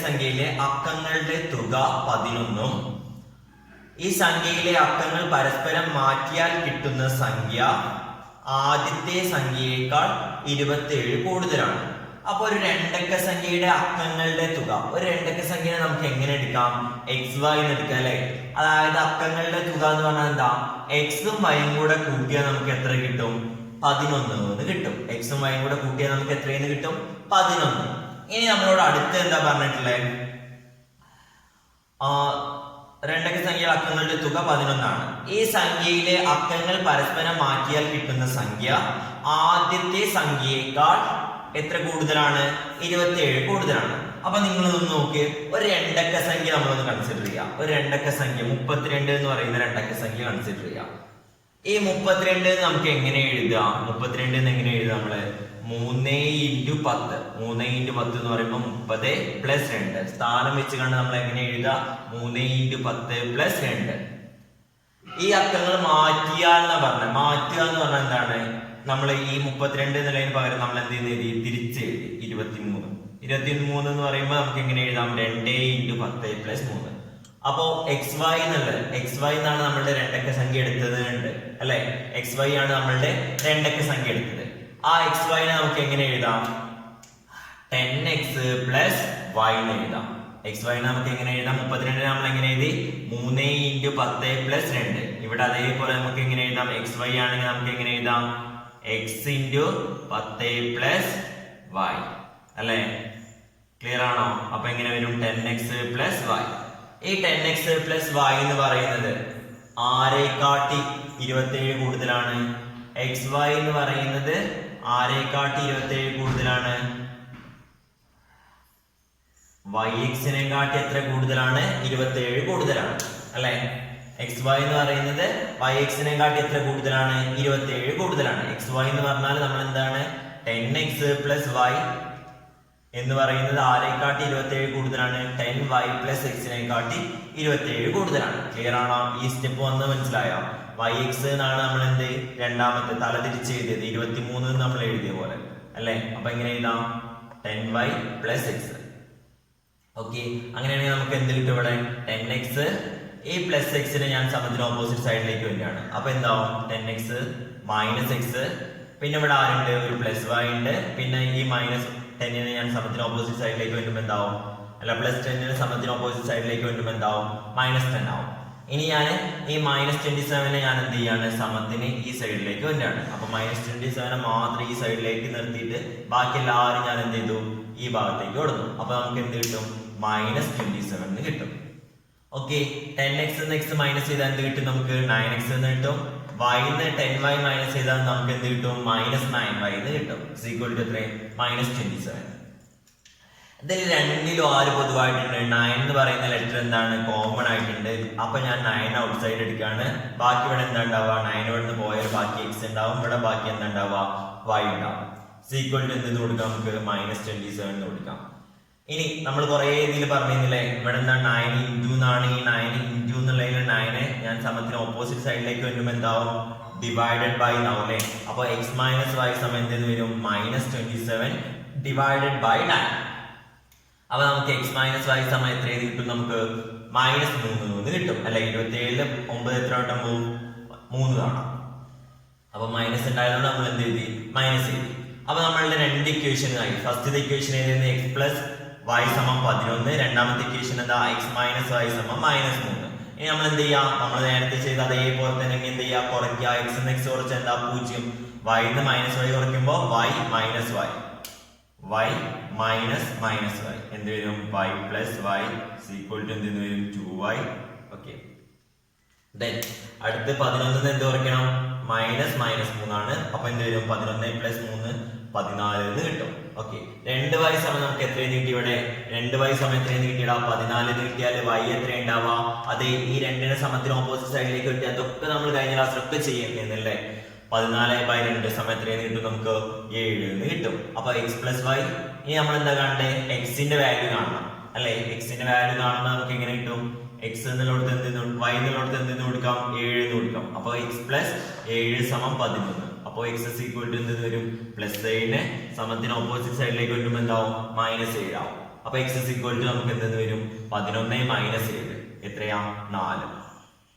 സംഖ്യയിലെ അക്കങ്ങളുടെ തുക 11ഉം ഈ സംഖ്യയിലെ അക്കങ്ങൾ പരസ്പരം മാറ്റിയാൽ കിട്ടുന്ന സംഖ്യ ആദ്യത്തെ സംഖ്യയേക്കാൾ 27 കൂടുതലാണ്. അപ്പൊ ഒരു രണ്ടക്ക സംഖ്യയുടെ അക്കങ്ങളുടെ തുക, ഒരു രണ്ടക്ക സംഖ്യയെ നമുക്ക് എങ്ങനെ എടുക്കാം? xy എന്ന് എടുക്കാം അല്ലെ. അതായത് അക്കങ്ങളുടെ തുക എന്ന് പറഞ്ഞാൽ എന്താ? എക്സും വൈയും കൂടെ കൂട്ടിയാൽ നമുക്ക് എത്ര കിട്ടും? 11 എന്ന് കിട്ടും. എക്സും വൈയും കൂടെ കൂട്ടിയാൽ നമുക്ക് എത്രയെന്ന് കിട്ടും? 11. ഇനി നമ്മളോട് അടുത്ത് എന്താ പറഞ്ഞിട്ടുള്ളത്? രണ്ടക്ക സംഖ്യ അക്കങ്ങളുടെ തുക 11 ആണ്. ഈ സംഖ്യയിലെ അക്കങ്ങൾ പരസ്പരം മാറ്റിയാൽ കിട്ടുന്ന സംഖ്യ ആദ്യത്തെ സംഖ്യയേക്കാൾ എത്ര കൂടുതലാണ്? 27 കൂടുതലാണ്. അപ്പൊ നിങ്ങളൊന്ന് നോക്കി, ഒരു രണ്ടക്ക സംഖ്യ നമ്മളൊന്ന് കൺസിഡർ ചെയ്യാം. ഒരു രണ്ടക്ക സംഖ്യ 32 എന്ന് പറയുന്ന രണ്ടക്ക സംഖ്യ കൺസിഡർ ചെയ്യാം. ഈ 32 നമുക്ക് എങ്ങനെ എഴുതാം? 32 എങ്ങനെ എഴുതാം? നമ്മള് 3 × 10. 3 × 10 എന്ന് പറയുമ്പോൾ 30 + 2. സ്ഥാനം വെച്ച് കണ്ട് നമ്മൾ എങ്ങനെ എഴുതാം? 3 × 10 + 2. ഈ അക്കങ്ങൾ മാറ്റുക എന്ന് പറഞ്ഞാൽ എന്താണ്? നമ്മൾ ഈ 32 എന്നുള്ളതിന് പകരം നമ്മൾ എന്ത് ചെയ്യുന്നത്? തിരിച്ചെഴുതി 23. 23 എന്ന് പറയുമ്പോൾ നമുക്ക് എങ്ങനെ എഴുതാം? 2 × 10 + 3. അപ്പോ എക്സ് വൈ എന്നുള്ളത് എക്സ് വൈ എന്നാണ് നമ്മളുടെ രണ്ടക്ക സംഖ്യ എടുത്തത് ഉണ്ട് അല്ലെ. എക്സ് വൈ ആണ് നമ്മളുടെ രണ്ടക്ക സംഖ്യ എടുത്തത്. ആ എക്സ് വൈനെ നമുക്ക് എങ്ങനെ എഴുതാം? 10x പ്ലസ് y എന്ന് എഴുതാം. എക്സ് വൈ നമുക്ക് എങ്ങനെ എഴുതാം? 32 നമ്മൾ എങ്ങനെ എഴുതി? 3 × 10 പ്ലസ് 2. ഇവിടെ അതേപോലെ നമുക്ക് എങ്ങനെ എഴുതാം? എക്സ് വൈ ആണെങ്കിൽ നമുക്ക് എങ്ങനെ എഴുതാം? x × 10 പ്ലസ് y അല്ലെ. ക്ലിയർ ആണോ? അപ്പൊ എങ്ങനെ വരും? 10x plus y. ഈ 10x പ്ലസ് y എന്ന് പറയുന്നത് ആരെക്കാട്ടി 27 കൂടുതലാണ്? എക്സ് വൈ എന്ന് പറയുന്നത് ആരെക്കാട്ടി 27 കൂടുതലാണ്? yx കാട്ടി എത്ര കൂടുതലാണ്? 27 കൂടുതലാണ് അല്ലെ. എക്സ് വൈ എന്ന് പറയുന്നത് yx കാട്ടി എത്ര കൂടുതലാണ്? 27 കൂടുതലാണ്. എക്സ് വൈ എന്ന് പറഞ്ഞാൽ നമ്മൾ എന്താണ്? 10x പ്ലസ് y എന്ന് പറയുന്നത് ആരെക്കാട്ടി 27 കൂടുതലാണ്? 10y പ്ലസ് x കാട്ടി 27 കൂടുതലാണ്. ക്ലിയർ ആണോ? ഈ സ്റ്റെപ്പ് വന്ന് മനസ്സിലായോ? yx എന്നാണ് നമ്മൾ എന്ത് രണ്ടാമത്തെ തല തിരിച്ച് എഴുതിയത്, 23 നമ്മൾ എഴുതിയ പോലെ അല്ലെ. അപ്പൊ എങ്ങനെ എഴുതാം? 10y plus x. ഓക്കെ, അങ്ങനെയാണെങ്കിൽ നമുക്ക് എന്ത് കിട്ടും? ഇവിടെ 10x ഈ പ്ലസ് എക്സിനെ ഞാൻ സമത്തിന് ഓപ്പോസിറ്റ് സൈഡിലേക്ക് വരികയാണ്. അപ്പൊ എന്താവും? 10x മൈനസ് എക്സ്, പിന്നെ ഇവിടെ ആരുണ്ട്? ഒരു പ്ലസ് y ഉണ്ട്. പിന്നെ ഈ മൈനസ് 10നെ ഞാൻ സമത്തിന് ഓപ്പോസിറ്റ് സൈഡിലേക്ക് വരുമ്പോൾ എന്താവും? അല്ല, പ്ലസ് 10നെ സമത്തിന് ഓപ്പോസിറ്റ് സൈഡിലേക്ക് വരുമ്പോൾ എന്താവും? മൈനസ് 10 ആവും. ഇനി ഞാൻ ഈ മൈനസ് 27നെ ഞാൻ എന്ത് ചെയ്യാണ്? സമത്തിന് ഈ സൈഡിലേക്ക് വരികയാണ്. അപ്പൊ മൈനസ് 27 മാത്രം ഈ സൈഡിലേക്ക് നിർത്തിയിട്ട് ബാക്കി എല്ലാവരും ഞാൻ എന്ത് ചെയ്തു? ഈ ഭാഗത്തേക്ക് കൊടുത്തു. അപ്പൊ നമുക്ക് എന്ത് കിട്ടും? മൈനസ് 27 എന്ന് കിട്ടും. ഓക്കെ, 10x എന്ന് x മൈനസ് ചെയ്താൽ എന്ത് കിട്ടും? നമുക്ക് 9x എന്ന് കിട്ടും. y ന്ന് 10y മൈനസ് ചെയ്താൽ നമുക്ക് എന്ത് കിട്ടും? മൈനസ് 9y എന്ന് കിട്ടും. ഈക്വൽ ടു എത്ര? മൈനസ് 27. ഇതിൽ രണ്ടിലും ആര് പൊതുവായിട്ടുണ്ട്? 9 എന്ന് പറയുന്ന ലെറ്റർ എന്താണ്? കോമൺ ആയിട്ടുണ്ട്. അപ്പൊ ഞാൻ 9 ഔട്ട് സൈഡ് എടുക്കുകയാണ്. ബാക്കി ഇവിടെ എന്താ ഉണ്ടാവുക? 9 ഇവിടെ നിന്ന് പോയാൽ ബാക്കി x ഉണ്ടാവും. ഇവിടെ ബാക്കി എന്താ ഉണ്ടാവുക? y ഉണ്ടാവും. ഈക്വൽ ടു എന്ത് കൊടുക്കാം? നമുക്ക് മൈനസ് 27 എന്ന് കൊടുക്കാം. ഇനി നമ്മൾ കുറെ ഇതിൽ പറഞ്ഞില്ലേ, ഇവിടെ എന്താ 9 ഇൻറ്റു എന്നാണ്. ഈ 9 ഇൻറ്റു എന്നുള്ളതിൽ 9 ഞാൻ സമത്തിന് ഓപ്പോസിറ്റ് സൈഡിലേക്ക് വരുമ്പോൾ എന്താവും? ഡിവൈഡഡ് ബൈ എന്നാവും അല്ലെ. അപ്പൊ എക്സ് മൈനസ് വൈ സമയം എന്തെന്ന് വരും? Minus 27 divided by 9. അപ്പൊ നമുക്ക് എക്സ് മൈനസ് വൈ സമയം എത്ര കിട്ടും? നമുക്ക് മൈനസ് 3 കിട്ടും അല്ലെ. 27 9 എത്ര വട്ടം പോവും? 3 തവണ. അപ്പൊ മൈനസ് ഉണ്ടായതുകൊണ്ട് നമ്മൾ എന്ത് ചെയ്തി? മൈനസ് ചെയ്തി. അപ്പൊ നമ്മളുടെ രണ്ട് ഇക്വേഷനായി. ഫസ്റ്റത്തെ ഇക്വേഷൻ ഏതായിരുന്നു? എക്സ് പ്ലസ് y സമം 11. രണ്ടാമത്തെ ഇക്വേഷൻ എന്താ? എക്സ് മൈനസ് വൈ സമം മൈനസ് 3. ഇനി നമ്മൾ എന്ത് ചെയ്യാം? നമ്മൾ നേരത്തെ ചെയ്ത അതേപോലെ തന്നെ എന്ത് ചെയ്യാ? കുറയ്ക്കുക. എക്സ് എന്ന് എക്സ് കുറച്ച് എന്താ? 0. y ന്ന് മൈനസ് വൈ കുറയ്ക്കുമ്പോൾ y minus y, y minus minus y എന്ത് വരും? y plus y equal to എന്ത് വരും? 2y. ഓക്കെ, അടുത്ത് 11 എന്ത് കുറയ്ക്കണം? മൈനസ് മൈനസ് 3 ആണ്. അപ്പൊ എന്ത് വരും? 11 പ്ലസ് 3 14 എന്ന് കിട്ടും. ഓക്കെ, 2y സമയം നമുക്ക് എത്ര കിട്ടി? ഇവിടെ 2y സമയം എത്ര കിട്ടിയടാ? 14 എന്ന് കിട്ടിയാൽ y എത്ര ഉണ്ടാവുക? അതെ, ഈ രണ്ടിന്റെ സമത്തിന് ഓപ്പോസിറ്റ് സൈഡിലേക്ക് കിട്ടിയ അതൊക്കെ നമ്മൾ കഴിഞ്ഞ ക്ലാസ്സിലൊക്കെ ചെയ്യുന്നല്ലേ. 14/2 സമയം എത്ര കിട്ടും? നമുക്ക് 7 എന്ന് കിട്ടും. അപ്പൊ എക്സ് പ്ലസ് വൈ. ഇനി നമ്മൾ എന്താ കാണണ്ടേ? എക്സിന്റെ വാല്യൂ കാണണം അല്ലെ. എക്സിന്റെ വാല്യൂ കാണുമ്പോൾ നമുക്ക് എങ്ങനെ കിട്ടും? എക്സ് എന്നുള്ളടത്ത് എന്ത്, വൈ എന്നുള്ളടത്ത് എന്ത് കൊടുക്കാം? 7 എന്ന് കൊടുക്കാം. അപ്പൊ എക്സ് പ്ലസ് 7 സമം 11. അപ്പൊ എക്സ് ഈക്വൽ ടു എന്ത് വരും? പ്ലസ് 7 സമത്തിന് ഓപ്പോസിറ്റ് സൈഡിലേക്ക് വരുമ്പോൾ എന്താവും? മൈനസ് 7 ആവും. അപ്പൊ എക്സ് ഈക്വൽ ടു നമുക്ക് എന്തെന്ന് വരും? 11 മൈനസ് 7 എത്രയാ? 4.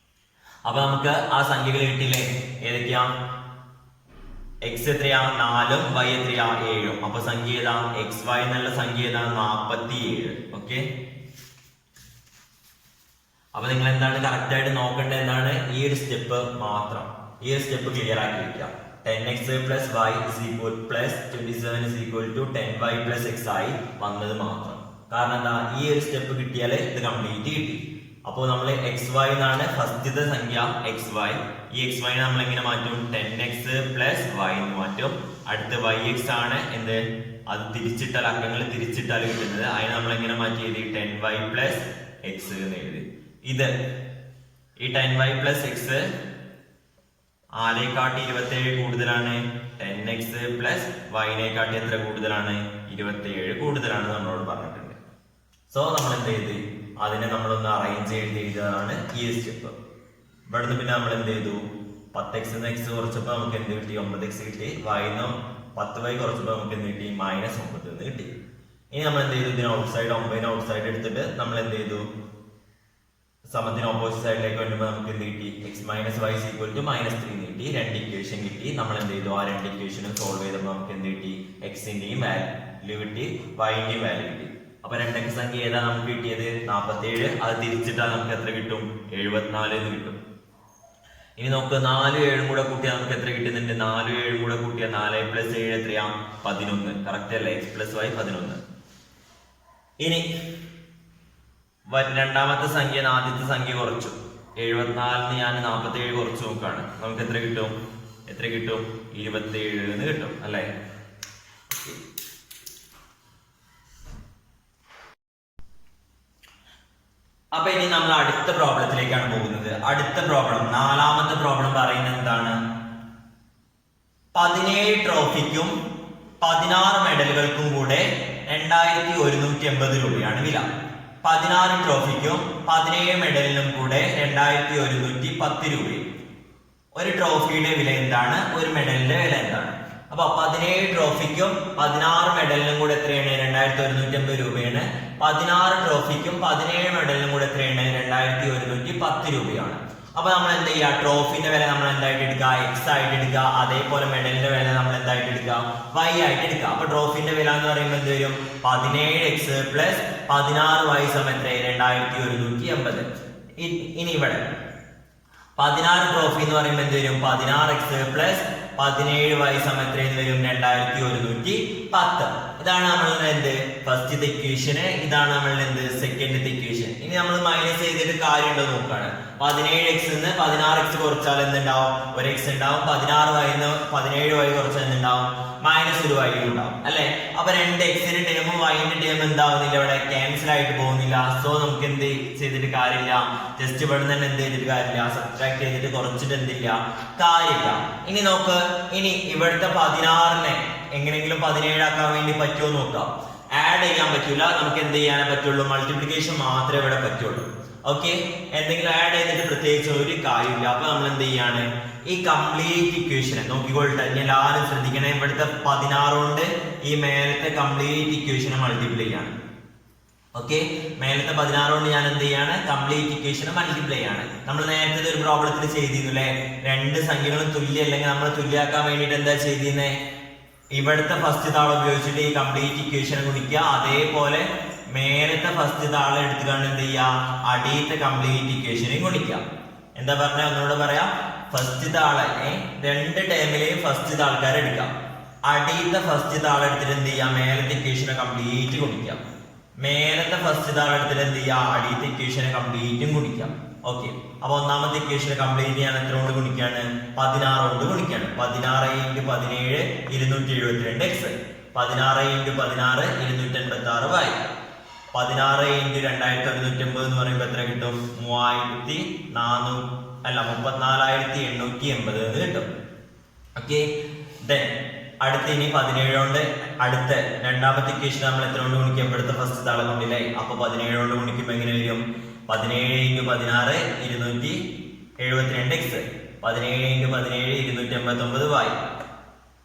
അപ്പൊ നമുക്ക് ആ സംഖ്യകൾ കിട്ടിയില്ലേ? ഏതൊക്കെയാ? എക്സ് എത്രയാ? 4ഉം y എത്രയാ? 7ഉം. അപ്പൊ സംഖ്യ ഏതാ? എക്സ് വൈ എന്നുള്ള സംഖ്യ ഏതാ? 47. ഓക്കെ, അപ്പൊ നിങ്ങൾ എന്താണ് കറക്റ്റ് ആയിട്ട് നോക്കേണ്ടത്? എന്താണ്? ഈ ഒരു സ്റ്റെപ്പ് മാത്രം, ഈ ഒരു സ്റ്റെപ്പ് ക്ലിയർ ആക്കി വെക്കുക. 10x plus y plus 27 is equal to 10y plus x ആയി വന്നത് മാത്രം. കാരണം എന്താ? ഈ ഒരു സ്റ്റെപ്പ് കിട്ടിയാൽ ഇത് കംപ്ലീറ്റ് കിട്ടി. അപ്പോൾ നമ്മൾ എക്സ് വൈ എന്നാണ് ഫസ്റ്റത്തെ സംഖ്യ എക്സ് വൈ. ഈ എക്സ് വൈ നമ്മൾ എങ്ങനെ മാറ്റും? 10x പ്ലസ് y എന്ന് മാറ്റും. അടുത്ത് yx ആണ് എന്ത്? അത് തിരിച്ചിട്ടാൽ, അക്കങ്ങൾ തിരിച്ചിട്ടാൽ കിട്ടുന്നത്. അതിന് നമ്മൾ എങ്ങനെ മാറ്റി എഴുതി? 10y പ്ലസ് x എന്ന് എഴുതി. ഇത് ഈ 10y പ്ലസ് x ആരെക്കാട്ടി 27 കൂടുതലാണ്? 10x പ്ലസ് y-നെക്കാട്ടി എത്ര കൂടുതലാണ്? 27 കൂടുതലാണ് നമ്മളോട് പറഞ്ഞിട്ടുണ്ട്. സോ നമ്മൾ എന്ത് ചെയ്ത് അതിനെ നമ്മളൊന്ന് അറേഞ്ച് എഴുതിയതാണ് ഈ സ്റ്റെപ്പ്. ഇവിടുന്ന് പിന്നെ നമ്മൾ എന്ത് ചെയ്തു? 10x x കുറച്ചപ്പോൾ നമുക്ക് എന്ത് കിട്ടി? 9x കിട്ടി. y-ന്ന് 10y കുറച്ചപ്പോൾ നമുക്ക് എന്ത് കിട്ടി? -9 എന്ന് കിട്ടി. ഇനി നമ്മൾ എന്ത് ചെയ്തു? ഇതിന് ഔട്ട് സൈഡ് 9 ഔട്ട് സൈഡ് എടുത്തിട്ട് നമ്മൾ എന്ത് ചെയ്തു? സമത്തിന് ഓപ്പോസിറ്റ് സൈഡിലേക്ക് വരുമ്പോൾ നമുക്ക് എന്ത് കിട്ടി? X minus y equal to -3 കിട്ടി. രണ്ട് ഇക്വേഷൻ കിട്ടി. നമ്മൾ എന്ത് ചെയ്തു? ആ രണ്ട് ഇക്വേഷനും സോൾവ് ചെയ്തപ്പോൾ നമുക്ക് എന്ത് കിട്ടി? എക്സിന്റെയും വാല്യൂ കിട്ടി, വൈന്റെയും വാല്യൂ കിട്ടി. അപ്പൊ രണ്ടക്ക സംഖ്യ ഏതാ നമുക്ക് കിട്ടിയത്? 47. അത് തിരിച്ചിട്ടാൽ നമുക്ക് എത്ര കിട്ടും? 74 എന്ന് കിട്ടും. ഇനി നമുക്ക് 4 7 കൂടെ കൂട്ടിയാൽ നമുക്ക് എത്ര കിട്ടുന്നുണ്ട്? 4 7 കൂടെ കൂട്ടിയാൽ 4 + 7 എത്രയാ? 11. കറക്റ്റ് അല്ലേ? x + y 11. ഇനി രണ്ടാമത്തെ സംഖ്യ ആദ്യത്തെ സംഖ്യ കുറച്ചു. 74 ഞാൻ 47 കുറച്ച് നോക്കാണ്. നമുക്ക് എത്ര കിട്ടും? 27 എന്ന് കിട്ടും അല്ലേ? അപ്പൊ ഇനി നമ്മൾ അടുത്ത പ്രോബ്ലത്തിലേക്കാണ് പോകുന്നത്. അടുത്ത പ്രോബ്ലം, നാലാമത്തെ പ്രോബ്ലം പറയുന്നത് എന്താണ്? 17 ട്രോഫിക്കും 16 മെഡലുകൾക്കും കൂടെ 2180 രൂപയാണ് വില. 16 ട്രോഫിക്കും 17 മെഡലിനും കൂടെ 2110 രൂപയും. ഒരു ട്രോഫിയുടെ വില എന്താണ്? ഒരു മെഡലിന്റെ വില എന്താണ്? അപ്പൊ 17 ട്രോഫിക്കും 16 മെഡലിനും കൂടെ എത്രയാണ്? 2150 രൂപയാണ്. 16 ട്രോഫിക്കും 17 മെഡലിനും കൂടെ എത്രയാണ്? 2110 രൂപയാണ്. അപ്പൊ നമ്മൾ എന്ത് ചെയ്യുക? ട്രോഫിന്റെ വില നമ്മൾ എന്തായിട്ട് എടുക്കുക? എക്സ് ആയിട്ട് എടുക്കുക. അതേപോലെ മെഡലിന്റെ വില നമ്മൾ എന്തായിട്ട് എടുക്കുക? വൈ ആയിട്ട് എടുക്കുക. അപ്പൊ ട്രോഫിന്റെ വില എന്ന് പറയുമ്പോൾ എന്ത് വരും? 17x + 16y എത്ര? 2180. ഇനി ഇവിടെ 16 ട്രോഫി എന്ന് പറയുമ്പോൾ എന്ത് വരും? 16x + 17y എത്രയെന്ന് വരും? 2110. ഇതാണ് നമ്മളുടെ എന്ത്? ഫസ്റ്റത്തെ ഇക്വേഷന്. ഇതാണ് നമ്മളുടെ എന്ത്? സെക്കൻഡത്തെ ഇക്വേഷൻ. ഇനി നമ്മൾ മൈനസ് ചെയ്തിട്ട് കാര്യമുണ്ടോ നോക്കാണ്. 17x നിന്ന് 16x കുറച്ചാൽ എന്തുണ്ടാവും? ഒരു x ഉണ്ടാവും. 16y നിന്ന് 17y കുറച്ചാൽ എന്തുണ്ടാവും? -1y ഉണ്ടാവും അല്ലെ? അപ്പൊ രണ്ട് എക്സിന്റെ ടേമും വൈന്റെ ടേമും എന്താവുന്നില്ല? ഇവിടെ ക്യാൻസൽ ആയിട്ട് പോകുന്നില്ല. സോ നമുക്ക് എന്ത് ചെയ്തിട്ട് കാര്യമില്ല. ജസ്റ്റ് ഇവിടെ തന്നെ എന്ത് ചെയ്തിട്ട് കാര്യമില്ല? സബ്ട്രാക്ട് ചെയ്തിട്ട് കുറച്ചിട്ട് എന്തില്ല? കാര്യമില്ല. ഇനി നോക്ക്, ഇനി ഇവിടുത്തെ 16നെ എങ്ങനെയെങ്കിലും 17 ആക്കാൻ വേണ്ടി പറ്റുമോ നോക്കാം. ആഡ് ചെയ്യാൻ പറ്റൂല. നമുക്ക് എന്ത് ചെയ്യാനേ പറ്റുള്ളൂ? മൾട്ടിപ്ലിക്കേഷൻ മാത്രമേ ഇവിടെ പറ്റുള്ളൂ. ഓക്കെ, എന്തെങ്കിലും ആഡ് ചെയ്തിട്ട് പ്രത്യേകിച്ച് ഒരു കാര്യമില്ല. അപ്പൊ നമ്മൾ എന്ത് ചെയ്യാണ്? ഈ കംപ്ലീറ്റ് ഇക്വേഷനെ നോക്കിക്കൊള്ളട്ടെ. എല്ലാവരും ശ്രദ്ധിക്കണേ. ഇവിടുത്തെ 16 കൊണ്ട് ഈ മേലത്തെ കംപ്ലീറ്റ് ഇക്വേഷനെ മൾട്ടിപ്ലൈ ചെയ്യാണ്. ഓക്കെ, മേലത്തെ 16 കൊണ്ട് ഞാൻ എന്ത് ചെയ്യാണ്? കംപ്ലീറ്റ് ഇക്വേഷനെ മൾട്ടിപ്ലൈ ആണ്. നമ്മൾ നേരത്തെ ഒരു പ്രോബ്ലത്തിൽ ചെയ്തിരുന്നു അല്ലെ? രണ്ട് സംഖ്യകളും തുല്യം അല്ലെങ്കിൽ നമ്മൾ തുല്യാക്കാൻ വേണ്ടിട്ട് എന്താ ചെയ്തിരുന്നേ? ഇവിടുത്തെ ഫസ്റ്റ് താളം ഉപയോഗിച്ചിട്ട് ഈ കംപ്ലീറ്റ് ഇക്വേഷൻ ഗുണിക്കുക. അതേപോലെ മേലത്തെ ഫസ്റ്റ് താളം എടുത്തുകൊണ്ട് എന്ത് ചെയ്യുക? അടിയത്തെ കംപ്ലീറ്റ് ഇക്വേഷനെയും ഗുണിക്കുക. എന്താ പറഞ്ഞ? ഒന്നുകൂടെ പറയാം. ഫസ്റ്റ് താളെ രണ്ട് ടേമിലെയും ഫസ്റ്റ് ആൾക്കാരെ എടുക്കാം. അടിയത്തെ ഫസ്റ്റ് താളം എടുത്തിട്ട് എന്ത് ചെയ്യാം? മേലത്തെ ഇക്വേഷനെ കംപ്ലീറ്റ് ഗുണിക്കാം. മേലത്തെ ഫസ്റ്റ് താളം എടുത്തിട്ട് എന്ത് ചെയ്യാം? അടിയത്തെ ഇക്വേഷനെ കംപ്ലീറ്റും ഗുണിക്കാം. ഓക്കെ, അപ്പൊ ഒന്നാമത്തെ ഇക്വേഷനെ കംപ്ലീറ്റ് ചെയ്യാൻ എത്ര കൊണ്ട് ഗുണിക്കാണ്? 16 കൊണ്ട് ഗുണിക്കാണ്. 16 × 17 272x. 16 × 16 286y. 16 × 2150 എന്ന് പറയുമ്പോൾ എത്ര കിട്ടും? 34,880 എന്ന് കിട്ടും. ഓക്കെ, ദെൻ അടുത്ത ഇനി 17 കൊണ്ട് അടുത്ത രണ്ടാമത്തെ ഇക്വേഷൻ നമ്മൾ എത്ര കൊണ്ട് ഗുണിക്കും? ഇവിടുത്തെ ഫസ്റ്റ് താളം കൊണ്ടില്ലേ? അപ്പൊ 17 കൊണ്ട് ഗുണിക്കുമ്പോൾ എങ്ങനെ വരും? 17 × 16 272x. 17 × 17 289y.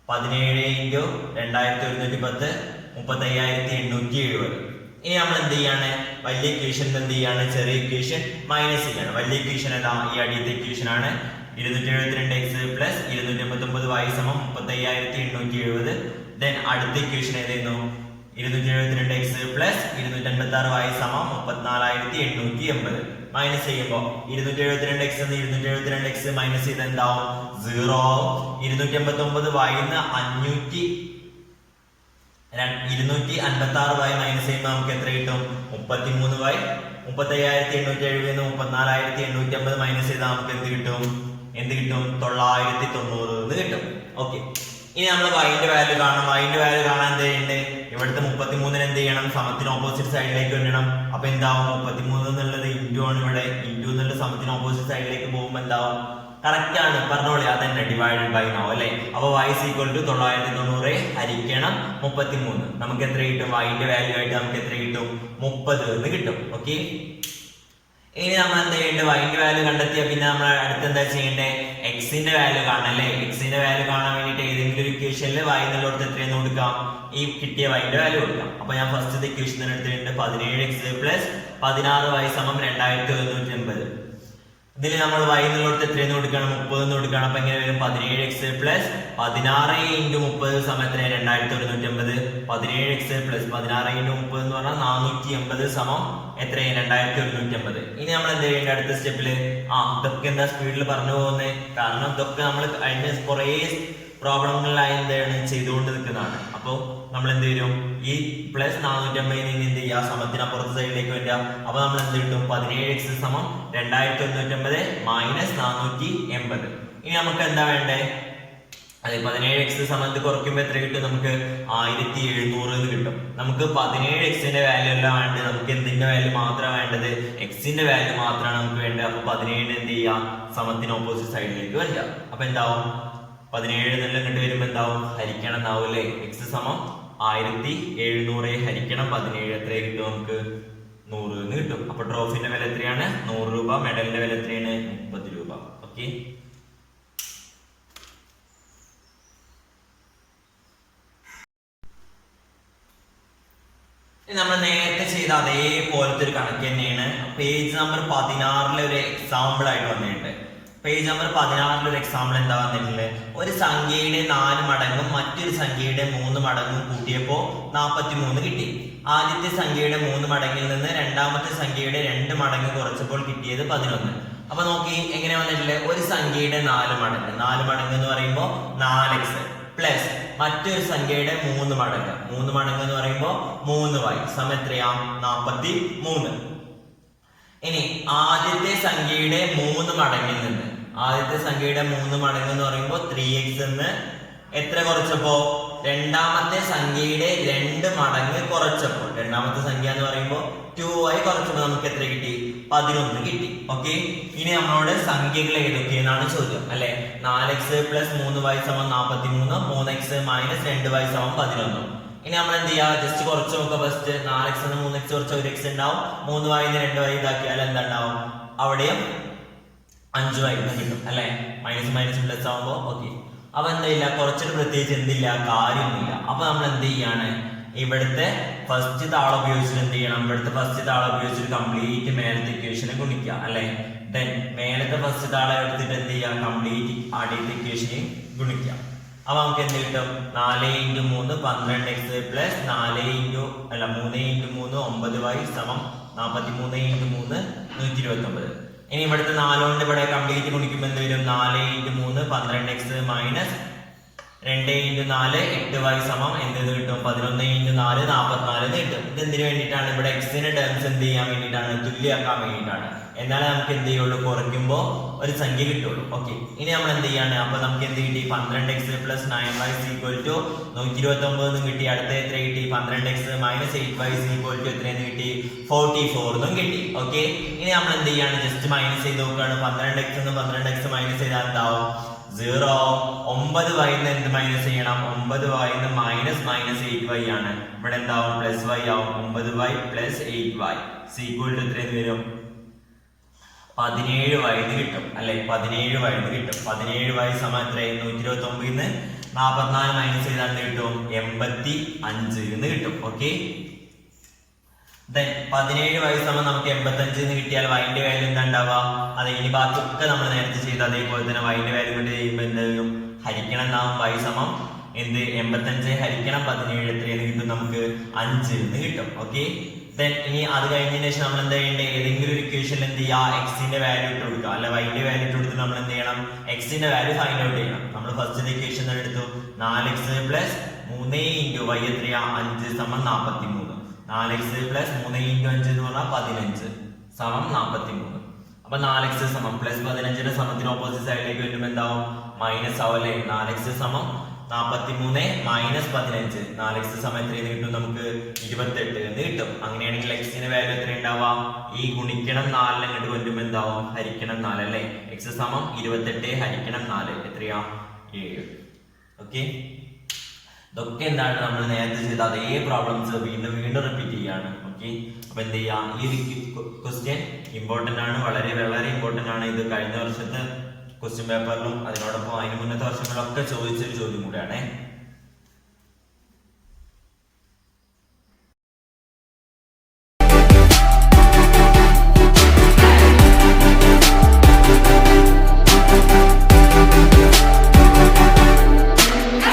17 × 2110 35,870. ഇനി നമ്മൾ എന്ത് ചെയ്യാണ്? വലിയ ഇക്വേഷൻ എന്ത് ചെയ്യാണ്? ചെറിയ ഇക്വേഷൻ മൈനസ് ചെയ്യാണ്. വലിയ ഇക്വേഷൻ ഏതാ? ഈ അടിയത്തെ ഇക്വേഷൻ ആണ്. 272x + 289y = 35,870. ദെൻ അടുത്ത ഇക്വേഷൻ ഏതായിരുന്നു? 272x + 286y = 34,880. മൈനസ് ചെയ്യുമ്പോൾ 272x എന്ന് 272x മൈനസ് ചെയ്ത് എന്താവും? 0 ആവും. 289y ന്ന് 256y മൈനസ് ചെയ്യുമ്പോൾ നമുക്ക് എത്ര കിട്ടും? 33y. 35,870 ന്ന് 34,880 മൈനസ് ചെയ്താൽ നമുക്ക് എന്ത് കിട്ടും? 990 എന്ന് കിട്ടും. ഓക്കെ, ഇനി നമ്മൾ വൈന്റെ വാല്യൂ കാണണം. വൈന്റെ വാല്യൂ കാണാൻ എന്ത് ചെയ്യണ്ടേ? ഇവിടുത്തെ 33 എന്ത് ചെയ്യണം? സമത്തിന് ഓപ്പോസിറ്റ് സൈഡിലേക്ക് വരണം. അപ്പൊ എന്താവും? 33 എന്നുള്ളത് ഇൻറ്റു ആണ്. ഇവിടെ ഇൻറ്റു എന്നുള്ള സമത്തിന് ഓപ്പോസിറ്റ് സൈഡിലേക്ക് പോകുമ്പോൾ എന്താവും? കറക്റ്റ് ആണ്, പറഞ്ഞോളി. അതന്നെ ഡിവൈഡഡ് ബൈ നാവും അല്ലെ? അപ്പൊ y = 990 ഹരിക്കണം 33. നമുക്ക് എത്ര കിട്ടും? വൈന്റെ വാല്യൂ ആയിട്ട് നമുക്ക് എത്ര കിട്ടും? 30 എന്ന് കിട്ടും. ഓക്കെ, ഇനി നമ്മൾ എന്ത് ചെയ്യേണ്ടത് വൈന്റെ വാല്യൂ കണ്ടെത്തിയാൽ പിന്നെ നമ്മൾ അടുത്ത് എന്താ ചെയ്യേണ്ടത് എക്സിന്റെ വാല്യൂ കാണാല്ലേ. എക്സിന്റെ വാല്യൂ കാണാൻ വേണ്ടിട്ട് ഏതെങ്കിലും ഒരു ഇക്വേഷനിൽ y എന്നുള്ളടത്ത് എത്രയെന്ന് കൊടുക്കാം ഈ കിട്ടിയ വൈന്റെ വാല്യൂ കൊടുക്കാം. അപ്പൊ ഞാൻ ഫസ്റ്റ് ഇക്വേഷൻ എടുത്തിട്ടുണ്ട് 17x പ്ലസ് 16y സമം 2180. ഇതിൽ നമ്മൾ y എന്നുള്ളടത്ത് എത്രയെന്ന് കൊടുക്കണം 30 എന്ന് കൊടുക്കണം. അപ്പൊ എങ്ങനെ വരും 17x പ്ലസ് 16 × 30 സമം എത്ര 2180. 17x പ്ലസ് 16 × 30 എന്ന് പറഞ്ഞാൽ 480 സമം എത്ര 2180. ഇനി നമ്മൾ എന്ത് ചെയ്യേണ്ട അടുത്ത സ്റ്റെപ്പില് ഇതൊക്കെ എന്താ സ്പീഡിൽ പറഞ്ഞു പോകുന്നത്, കാരണം ഇതൊക്കെ നമ്മൾ അതിന്റെ കുറെ പ്രോബ്ലങ്ങളിലായി എന്താണ് ചെയ്തുകൊണ്ട് നിൽക്കുന്നതാണ്. അപ്പോൾ നമ്മൾ എന്ത് ചെയ്യും ഈ പ്ലസ് 450 എന്ത് ചെയ്യുക സമത്തിനപ്പുറത്ത് സൈഡിലേക്ക് വരിക. അപ്പൊ നമ്മൾ എന്ത് കിട്ടും 17x സമം 2180 മൈനസ് 480. ഇനി നമുക്ക് എന്താ വേണ്ടേ അതെ 17x സമയത്ത് കുറയ്ക്കുമ്പോൾ എത്ര കിട്ടും നമുക്ക് 1700 എന്ന് കിട്ടും. നമുക്ക് 17xന്റെ വാല്യൂ അല്ല വേണ്ടത്, നമുക്ക് എന്തിന്റെ വാല്യൂ മാത്രമാണ് വേണ്ടത് എക്സിന്റെ വാല്യൂ മാത്രമാണ് നമുക്ക് വേണ്ടത്. അപ്പൊ 17 എന്ത് ചെയ്യാം സമത്തിന് ഓപ്പോസിറ്റ് സൈഡിലേക്ക് വരിക. അപ്പൊ എന്താവും 17 എന്നുള്ള ഇങ്ങോട്ട് വരുമ്പോ എന്താവും ഹരിക്കണം എന്നാവും അല്ലേ. എക്സ് സമം 1700 ഹരിക്കണം 17 എത്ര കിട്ടും നമുക്ക് 100 എന്ന് കിട്ടും. അപ്പൊ ട്രോഫിന്റെ വില എത്രയാണ് 100 രൂപ, മെഡലിന്റെ വില എത്രയാണ് 30 രൂപ. ഓക്കെ, നമ്മൾ നേരത്തെ ചെയ്ത അതേപോലത്തെ ഒരു കണക്ക് തന്നെയാണ് പേജ് നമ്പർ 16 ഒരു എക്സാമ്പിൾ ആയിട്ട് വന്നിട്ടുണ്ട്. പേജ് നമ്പർ 16 ഒരു എക്സാമ്പിൾ എന്താ വന്നിട്ടുള്ളത്, ഒരു സംഖ്യയുടെ 4 മടങ്ങും മറ്റൊരു സംഖ്യയുടെ 3 മടങ്ങും കൂട്ടിയപ്പോ 43 കിട്ടി. ആദ്യത്തെ സംഖ്യയുടെ 3 മടങ്ങിൽ നിന്ന് രണ്ടാമത്തെ സംഖ്യയുടെ 2 മടങ്ങ് കുറച്ചപ്പോൾ കിട്ടിയത് 11. അപ്പൊ നോക്കി എങ്ങനെ വന്നിട്ടില്ലേ, ഒരു സംഖ്യയുടെ 4 മടങ്ങ് എന്ന് പറയുമ്പോൾ 4x പ്ലസ് മറ്റൊരു സംഖ്യയുടെ 3 മടങ്ങ് എന്ന് പറയുമ്പോൾ 3y സമം എത്രയാ 43. ഇനി ആദ്യത്തെ സംഖ്യയുടെ 3 മടങ്ങിൽ നിന്ന് ആദ്യത്തെ സംഖ്യയുടെ 3 മടങ്ങ് എന്ന് പറയുമ്പോൾ 3x എന്ന് എത്ര കുറച്ചപ്പോ രണ്ടാമത്തെ സംഖ്യയുടെ 2 മടങ്ങ് കുറച്ചപ്പോൾ രണ്ടാമത്തെ സംഖ്യ എന്ന് പറയുമ്പോൾ 2y കുറച്ചപ്പോൾ നമുക്ക് എത്ര കിട്ടി 11 കിട്ടി. ഓക്കെ, ഇനി നമ്മളോട് സംഖ്യകൾ ഏതൊക്കെയെന്നാണ് ചോദ്യം അല്ലെ. 4x പ്ലസ് 3y സമം 43, 3x മൈനസ് 2y സമം 11. ഇനി നമ്മൾ എന്ത് ചെയ്യാ ജസ്റ്റ് കുറച്ച് നോക്കുക. ഫസ്റ്റ് 4x 3x കുറച്ച് 1x ഉണ്ടാവും, 3y 2y ഇതാക്കിയാൽ എന്താ ഉണ്ടാവും അവിടെയും 5y കിട്ടും അല്ലെ. മൈനസ് മൈനസ് പ്ലസ് ആവുമ്പോ ഓക്കെ. അപ്പൊ എന്തില്ല കുറച്ചിട്ട് പ്രത്യേകിച്ച് എന്തില്ല കാര്യമൊന്നുമില്ല. അപ്പൊ നമ്മൾ എന്ത് ചെയ്യാണ് ഇവിടുത്തെ ഫസ്റ്റ് താളം ഉപയോഗിച്ചിട്ട് എന്ത് ചെയ്യണം, ഇവിടുത്തെ ഫസ്റ്റ് താളം ഉപയോഗിച്ചിട്ട് കംപ്ലീറ്റ് മേലത്തെ ഇക്വേഷനെ ഗുണിക്കുക അല്ലെ. ദെൻ മേലത്തെ ഫസ്റ്റ് താളം എടുത്തിട്ട് എന്ത് ചെയ്യാം കംപ്ലീറ്റ് ആദ്യത്തെ ഇക്വേഷനെ ഗുണിക്കുക. അപ്പൊ നമുക്ക് എന്ത് കിട്ടും 4 × 3 12x പ്ലസ് 3 × 3 9y സമം 43 × 3 129. ഇനി ഇവിടുത്തെ 4 കൊണ്ട് ഇവിടെ കംപ്ലീറ്റ് ഗുണിക്കുമ്പോൾ എന്ത് വരും 4 × 3 12x മൈനസ് 2 × 4 8y സമം എന്ത് കിട്ടും 11 × 4 44 എന്ന് കിട്ടും. ഇത് എന്തിനു വേണ്ടിയിട്ടാണ് ഇവിടെ എക്സിന്റെ ടേംസ് എന്ത് ചെയ്യാൻ വേണ്ടിയിട്ടാണ് തുല്യമാക്കാൻ വേണ്ടിയിട്ടാണ്. എന്നാലേ നമുക്ക് എന്ത് ചെയ്യുള്ളൂ കുറയ്ക്കുമ്പോൾ ഒരു സംഖ്യ കിട്ടുള്ളൂ. ഓക്കെ, ഇനി നമ്മൾ എന്ത് ചെയ്യാണ് അപ്പൊ നമുക്ക് എന്ത് കിട്ടി 12x plus 9y equal to 129 എന്ന് കിട്ടി. അടുത്ത എത്ര കിട്ടി 12x minus 8y equal to എത്രയെന്ന് കിട്ടി 44 എന്നും കിട്ടി. ഓക്കെ, ഇനി നമ്മൾ എന്ത് ചെയ്യാണ് ജസ്റ്റ് മൈനസ് ചെയ്ത് നോക്കുകയാണ്. 12x എന്ന് 12x മൈനസ് ചെയ്താൽ എന്താവും 0. 9y എന്ത് മൈനസ് ചെയ്യണം 9y മൈനസ് 8y ആണ്. ഇവിടെ എന്താവും പ്ലസ് y ആവും 9y plus 8y equal to എത്രയെന്ന് വരും 17y കിട്ടും അല്ലെ. 17y കിട്ടും. 17y സമം എത്ര 129 44 മൈനസ് ചെയ്താൽ കിട്ടും 85 എന്ന് കിട്ടും. ഓക്കെ, ദെൻ 17y സമം നമുക്ക് 85 എന്ന് കിട്ടിയാൽ y-ന്റെ വാല്യൂ എന്താ ഉണ്ടാവുക അതെ. ഇനി ബാക്കിയൊക്കെ നമ്മൾ നേരത്തെ ചെയ്ത അതേപോലെ തന്നെ y-ന്റെ വാല്യൂ കൊണ്ട് ചെയ്യുമ്പോൾ എന്ത് ചെയ്യും ഹരിക്കണം എന്നാവും. y സമം എന്ത് 85 ഹരിക്കണം 17 എത്രയെന്ന് കിട്ടും നമുക്ക് 5 എന്ന് കിട്ടും. ഓക്കെ, ദെൻ ഇനി അത് കഴിഞ്ഞതിന് ശേഷം നമ്മൾ എന്താ ചെയ്യേണ്ടത് ഏതെങ്കിലും ഒരു ഇക്വേഷനിൽ എന്ത് ചെയ്യുക എക്സിന്റെ വാല്യൂ ഇട്ട് കൊടുക്കുക അല്ലെ. y-ന്റെ വാല്യൂ ഇട്ട് കൊടുത്ത് നമ്മൾ എന്ത് ചെയ്യണം എക്സിന്റെ വാല്യൂ ഫൈൻഡ് ഔട്ട് ചെയ്യണം. നമ്മൾ ഫസ്റ്റ് ഇക്വേഷൻ എടുത്തു 4x പ്ലസ് 3 × y എത്രയാ 5 സമം 43. 4x പ്ലസ് 3 × 5 എന്ന് പറഞ്ഞാൽ 15 സമം 43. അപ്പൊ 4x സമം പ്ലസ് 15ന്റെ സമത്തിന് ഓപ്പോസിറ്റ് സൈഡിലേക്ക് വരുമ്പോൾ എന്താവും മൈനസ് ആവും അല്ലെ. 4x സമം 43 മൈനസ് 15 4x സമം എത്രയെന്ന് കിട്ടും നമുക്ക് 28 എന്ന് കിട്ടും. അങ്ങനെയാണെങ്കിൽ എക്സിന്റെ വാല്യൂ എത്ര ഉണ്ടാവുക ഈ ഗുണിക്കണം 4 അങ്ങോട്ട് കൊണ്ടുമ്പോൾ എന്താവും ഹരിക്കണം 4 അല്ലെ. എക്സ് സമം 28 ഹരിക്കണം 4 എത്രയാ 7. ഓക്കെ, ഇതൊക്കെ എന്താണ് നമ്മൾ നേരത്തെ ചെയ്ത അതേ പ്രോബ്ലംസ് വീണ്ടും റിപ്പീറ്റ് ചെയ്യാണ്. കൂടിയാണ്. ഓക്കെ, അപ്പൊ എന്ത് ചെയ്യാം, ഈ ഒരു ക്വസ്റ്റ്യൻ ഇമ്പോർട്ടന്റ് ആണ്, വളരെ വളരെ ഇമ്പോർട്ടന്റ് ആണ്. ഇത് കഴിഞ്ഞ വർഷത്തെ ക്വസ്റ്റ്യൻ പേപ്പറിലും അതിനോടൊപ്പം അതിന് മുന്നത്തെ വർഷങ്ങളിലൊക്കെ ചോദിച്ചൊരു ചോദ്യം കൂടിയാണ്.